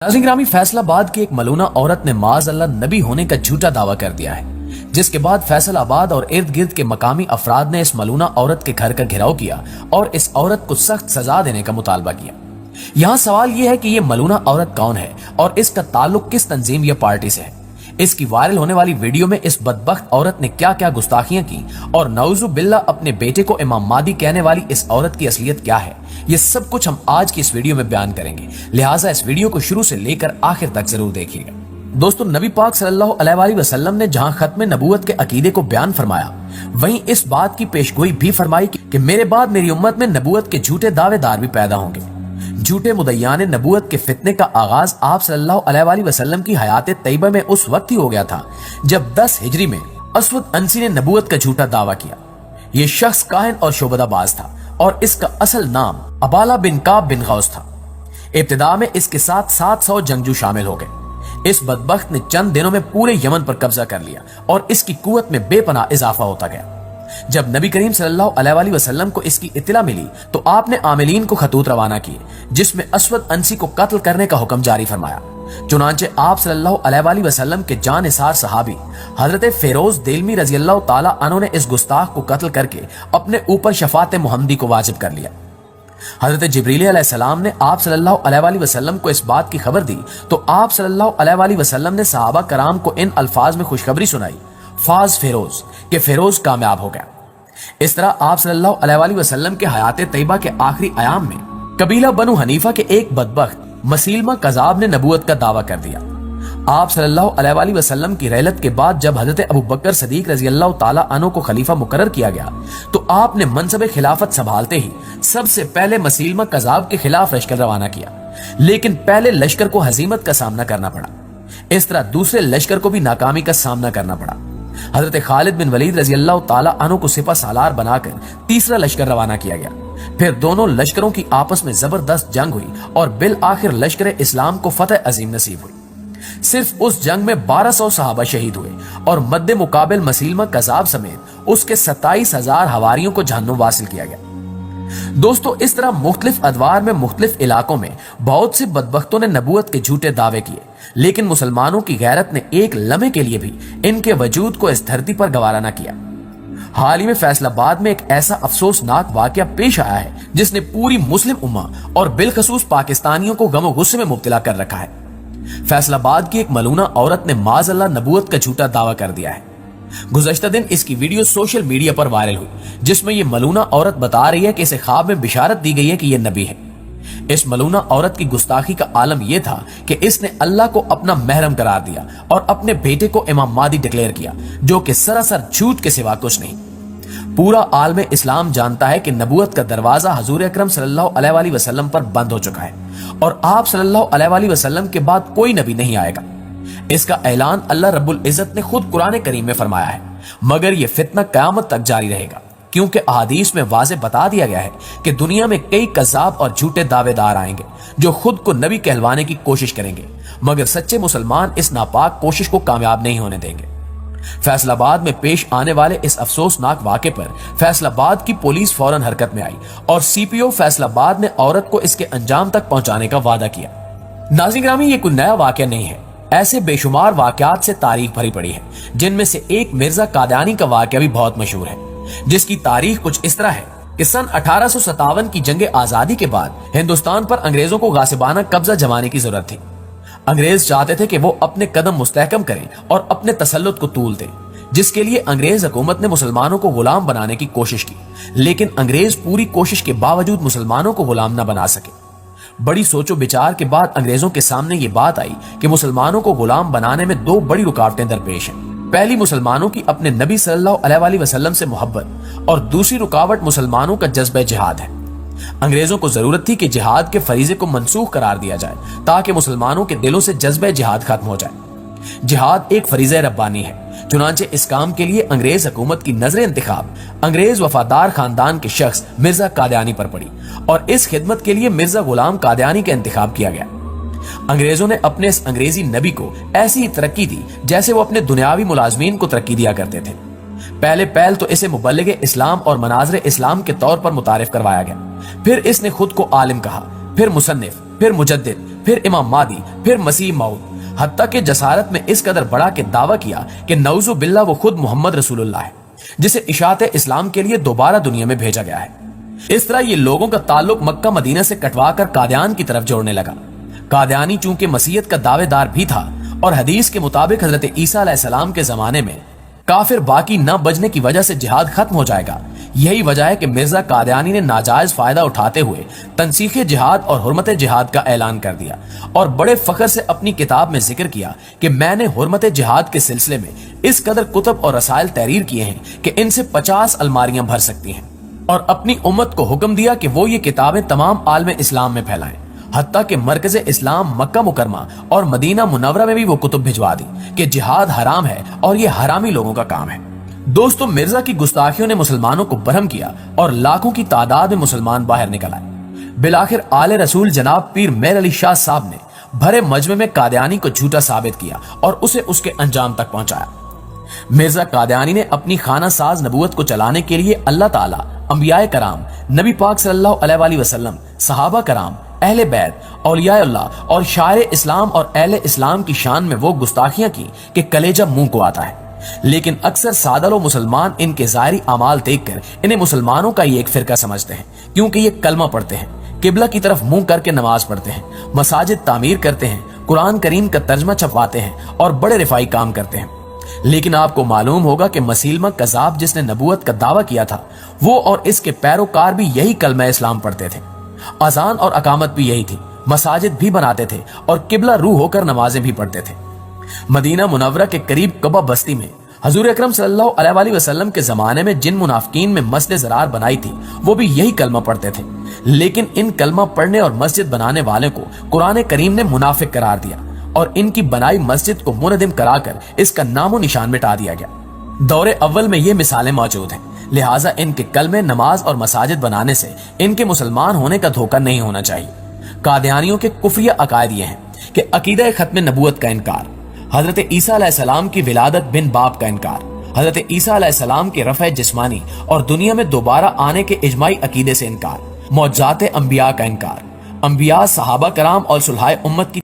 नाज़रीन ग्रामी, फैसलाबाद की एक मलूना औरत ने माज़ अल्लाह नबी होने का झूठा दावा कर दिया है, जिसके बाद फैसलाबाद और इर्द गिर्द के मकामी अफराद ने इस मलूना औरत के घर का घेराव किया और इस औरत को सख्त सजा देने का मुतालबा किया। यहाँ सवाल यह है कि यह मलूना औरत कौन है और इसका ताल्लुक किस तंजीम या पार्टी से है। इसकी वायरल होने वाली वीडियो में इस बदबख्त औरत ने क्या क्या गुस्ताखियां की और नऊज़ु बिल्लाह अपने बेटे को इमाम मादी कहने वाली इस औरत की असलियत क्या है, ये सब कुछ हम आज की इस वीडियो में बयान करेंगे। लिहाजा इस वीडियो को शुरू से लेकर आखिर तक जरूर देखिएगा। दोस्तों, नबी पाक सल्लल्लाहु अलैहि वसल्लम ने जहां खत्म नबूवत के अकीदे को बयान फरमाया, वहीं इस बात की पेशगोई भी फरमाई कि मेरे बाद मेरी उम्मत में नबूवत के झूठे दावेदार भी पैदा होंगे। झूठे मुदय्यान नबूवत के फितने का आगाज आप सल्लल्लाहु अलैहि वसल्लम की हयात तैयबा में उस वक्त ही हो गया था जब 10 हिजरी में असवद अंसी ने नबूवत का झूठा दावा किया। ये शख्स काहिन और शोबदाबाज था और इसका असल नाम अबाला बिन काब बिन गौस था। इब्तिदा में इसके साथ 700 जंगजू शामिल हो गए। इस बदबख्त ने चंद दिनों में पूरे यमन पर कब्जा कर लिया और इसकी कुव्वत में बेपनाह इजाफा होता गया। जब नबी करीम सल्लल्लाहु अलैहि वसल्लम को इसकी इत्तला मिली तो आपने आमिलीन को खतूत रवाना किए, जिसमें असवद अंसी को कत्ल करने का हुक्म जारी फरमाया। चुनांचे आप सल्लल्लाहु अलैहि वसल्लम के जानिसार सहाबी हजरत फेरोज देलमी रजी अल्लाह ताला अन्हु ने इस गुस्ताख को कत्ल करके अपने ऊपर शफात मुहम्मदी को वाजिब कर लिया। हजरत जिब्रील अलैहिस्सलाम ने आप सल्लल्लाहु अलैहि वसल्लम को इस बात की खबर दी तो आप सल्लल्लाहु अलैहि वसल्लम ने सहाबा कराम को इन अल्फाज में खुशखबरी सुनाई, फाज फेरोज, के फेरोज कामयाब हो गया। इस तरह आप सल्लल्लाहु अलैहि वसल्लम के हयात तैयबा के आखिरी आयाम में कबीला बनु हनीफा के एक बदबख्त मसीलमा कजाब ने नबूवत का दावा कर दिया। आप सल्लल्लाहु अलैहि वसल्लम की रहलत के बाद जब हजरत अबू बकर सदीक रजी अल्लाह ताला अन्हु को खलीफा मुकर्रर किया गया तो आपने मनसब खिलाफत संभालते ही सबसे पहले मसीलमा कजाब के खिलाफ लश्कर रवाना किया, लेकिन पहले लश्कर को हजीमत का सामना करना पड़ा। इस तरह दूसरे लश्कर को भी नाकामी का सामना करना पड़ा। हजरत खालिद बिन वलीद रजी अल्लाह ताला अन्हु को सिपा सालार बनाकर तीसरा लश्कर रवाना किया गया। फिर दोनों लश्करों की आपस में जबरदस्त जंग हुई और बिल आखिर लश्कर इस्लाम को फतह अजीम नसीब हुई। सिर्फ उस जंग में 1200 सहाबा शहीद हुए और मद्दे मुकाबिल मसीलमा कजाब समेत उसके 27,000 हवारियों को जहन्नुम वासिल किया गया। दोस्तों, इस तरह मुख्तलिफ अदवार में मुख्तलिफ इलाकों में बहुत से बदबख्तों ने नबूवत के झूठे दावे किए, लेकिन मुसलमानों की गैरत ने एक लम्हे के लिए भी इनके वजूद को इस धरती पर गवारा न किया। हाल ही में फैसलाबाद में एक ऐसा अफसोसनाक वाकया पेश आया है जिसने पूरी मुस्लिम उम्मा और बिलखसूस पाकिस्तानियों को गम और गुस्से में मुब्तला कर रखा है। फैसलाबाद की एक मलूना औरत ने माज़अल्लाह नबूवत का झूठा दावा कर दिया है। गुज़श्ता दिन इसकी वीडियो सोशल मीडिया पर वायरल हुई, जिसमें यह मलूना औरत बता रही है कि इसे ख्वाब में बिशारत दी गई है कि यह नबी है। इस मलूना औरत की गुस्ताखी का आलम यह था कि इसने अल्लाह को अपना महरम करार दिया और अपने बेटे को इमाम मादी डिक्लेयर किया, जो कि सरासर झूठ के सिवा कुछ नहीं। पूरा आलम इस्लाम जानता है कि नबूवत का दरवाजा हजूर अकरम सल्लल्लाहु अलैहि वसल्लम पर बंद हो चुका है और आप सल्लल्लाहु अलैहि वसल्लम के बाद कोई नबी नहीं आएगा। इसका ऐलान अल्लाह रब्बुल इज्जत ने खुद कुरान करीम में फरमाया है, मगर यह फितना कयामत तक जारी रहेगा, क्योंकि अहादीस में वाज़े बता दिया गया है कि दुनिया में कई कज़ाब और झूठे दावेदार आएंगे जो खुद को नबी कहलवाने की कोशिश करेंगे, मगर सच्चे मुसलमान इस नापाक कोशिश को कामयाब नहीं होने देंगे। फैसलाबाद में पेश आने वाले इस अफसोसनाक वाक़े पर फैसलाबाद की पुलिस फौरन हरकत में आई और सीपीओ फैसलाबाद ने औरत को इसके अंजाम तक पहुंचाने का वादा किया। नाज़रीन ग्रामी, ये कोई नया वाक़या नहीं है। ऐसे बेशुमार वाक़यात से तारीख भरी पड़ी है, जिनमें से एक मिर्जा कादियानी का वाक़या भी बहुत मशहूर है, जिसकी तारीख कुछ इस तरह है कि सन 1857 की जंग आजादी के बाद हिंदुस्तान पर अंग्रेजों को गासिबाना कब्जा जमाने की जरूरत थी। अंग्रेज चाहते थे कि वो अपने कदम मुस्तहकम करें और अपने तसल्लुत को तूल दें, जिसके लिए अंग्रेज हुकूमत ने मुसलमानों को गुलाम बनाने की कोशिश की, लेकिन अंग्रेज पूरी कोशिश के बावजूद मुसलमानों को गुलाम न बना सके। बड़ी सोचो विचार के बाद अंग्रेजों के सामने ये बात आई कि मुसलमानों को गुलाम बनाने में दो बड़ी रुकावटें दरपेश हैं। पहली, मुसलमानों की अपने नबी सल्लल्लाहु अलैहि वसल्लम से मोहब्बत, और दूसरी रुकावट मुसलमानों का जज्बा जिहाद है। अंग्रेजों को जरूरत थी कि जिहाद के फरीजे को मनसूख करार दिया जाए ताकि मुसलमानों के दिलों से जज्बा जिहाद खत्म हो जाए। जिहाद एक फरीज़ा रब्बानी है, चुनांचे इस काम के लिए अंग्रेज हुकूमत की नजर इंतखाब अंग्रेज वफादार खानदान के शख्स मिर्जा कादियानी पर पड़ी और इस खिदमत के लिए मिर्जा गुलाम कादियानी का इंतखाब किया गया। अंग्रेजों ने अपने इस अंग्रेजी नबी को ऐसी ही तरक्की दी जैसे वो अपने दुनियावी मुलाजमीन को तरक्की दिया करते थे। पहले पहल तो इसे मुबल्लिग इस्लाम और मनाज़िर इस्लाम के तौर पर मुतारिफ करवाया गया, फिर इसने खुद को आलिम कहा, फिर मुसन्निफ, फिर मुजद्दिद, फिर इमाम मादी, फिर मसीह मौद, हत्ता के जसारत में इस कदर बड़ा के दावा किया कि नऊज़ु बिल्लाह वो खुद मोहम्मद रसूलुल्लाह है, जिसे इशाअत इस्लाम के लिए दोबारा दुनिया में भेजा गया है। इस तरह ये लोगों का ताल्लुक मक्का मदीना से कटवाकर कादियान की तरफ जोड़ने लगा। कादियानी चूंकि मसीहत का दावेदार भी था और हदीस के मुताबिक हजरत ईसा अलैहिस्सलाम के जमाने में काफिर बाकी न बजने की वजह से जिहाद खत्म हो जाएगा, यही वजह है कि मिर्जा कादियानी ने नाजायज फायदा उठाते हुए तनसीखे जिहाद और हुर्मत जिहाद का ऐलान कर दिया और बड़े फख्र से अपनी किताब में जिक्र किया कि मैंने हुर्मत जिहाद के सिलसिले में इस कदर कुतुब और रसायल तहरीर किए हैं कि इनसे 50 अलमारियां भर सकती हैं, और अपनी उम्मत को हुक्म दिया कि वो ये किताबें तमाम आलम इस्लाम में फैलाएं। हत्ता के मरकज इस्लाम मक्का मुकरमा और मदीना मुनव्वरा में भी वो कुतुब भिजवा दी कि जिहाद हराम है और ये हरामी लोगों का काम है। दोस्तों, मिर्जा की गुस्ताखियों ने मुसलमानों को बरहम किया और लाखों की तादाद में मुसलमान बाहर निकल आए। बिलाखिर आले रसूल जनाब पीर मेर अली शाह साहब ने भरे मजमे में कादियानी को झूठा साबित किया और उसे उसके अंजाम तक पहुंचाया। मिर्जा कादियानी ने अपनी खाना साज नबूवत को चलाने के लिए अल्लाह ताला, अंबियाए कराम, नबी पाक सल्लल्लाहु अलैहि वसल्लम, सहाबा कराम, अहले बैत, औलियाउल्लाह और शायर इस्लाम और अहले इस्लाम की शान में वो गुस्ताखियां की कि कलेजा मुंह को आता है। लेकिन अक्सर सादलो मुसलमान इनके ज़ाहिरी अमाल देखकर इन्हें मुसलमानों का ही एक फिरका समझते हैं, क्योंकि ये कलमा पढ़ते हैं, किबला की तरफ मुंह करके नमाज पढ़ते हैं, मसाजिद तामीर करते हैं, कुरान करीम का तर्जमा छपवाते हैं और बड़े रिफाई काम करते हैं। लेकिन आपको मालूम होगा कि मसीलमा कज़ाब जिसने नबूवत का दावा किया था, वो और इसके पैरोकार भी यही कलमा इस्लाम पढ़ते थे। अजान और अकामत भी यही थी, मसाजिद भी बनाते थे और किबला रूह होकर नमाजें भी पढ़ते थे। मदीना मुनव्वरा के करीब कबा बस्ती में हजूर अकरम सल्लल्लाहु अलैहि वसल्लम के जमाने में जिन मुनाफिकीन में मस्जिद ज़रार बनाई थी, वो भी यही कलमा पढ़ते थे। लेकिन इन कलमा पढ़ने और मस्जिद बनाने वाले को कुरान करीम ने मुनाफिक करार दिया और इनकी बनाई मस्जिद को मुनहदिम कराकर इसका नामो निशान मिटा दिया गया। दौरे अव्वल में ये मिसालें मौजूद हैं, लिहाजा इनके कलमे, नमाज और मसाजिद बनाने से इनके मुसलमान होने का धोखा नहीं होना चाहिए। कादियानियों के कुफरिया अकायद ये हैं कि अकीदा खत्म नबूवत का इनकार, हजरत ईसा अलैहिस्सलाम की विलादत बिन बाप का इनकार, हजरत ईसा अलैहिस्सलाम के रफ़े जिस्मानी और दुनिया में दोबारा आने के इजमाई अकीदे से इनकार, मौजज़ात अंबिया का इनकार, अंबिया, सहाबा कराम और सुलहाए उम्मत की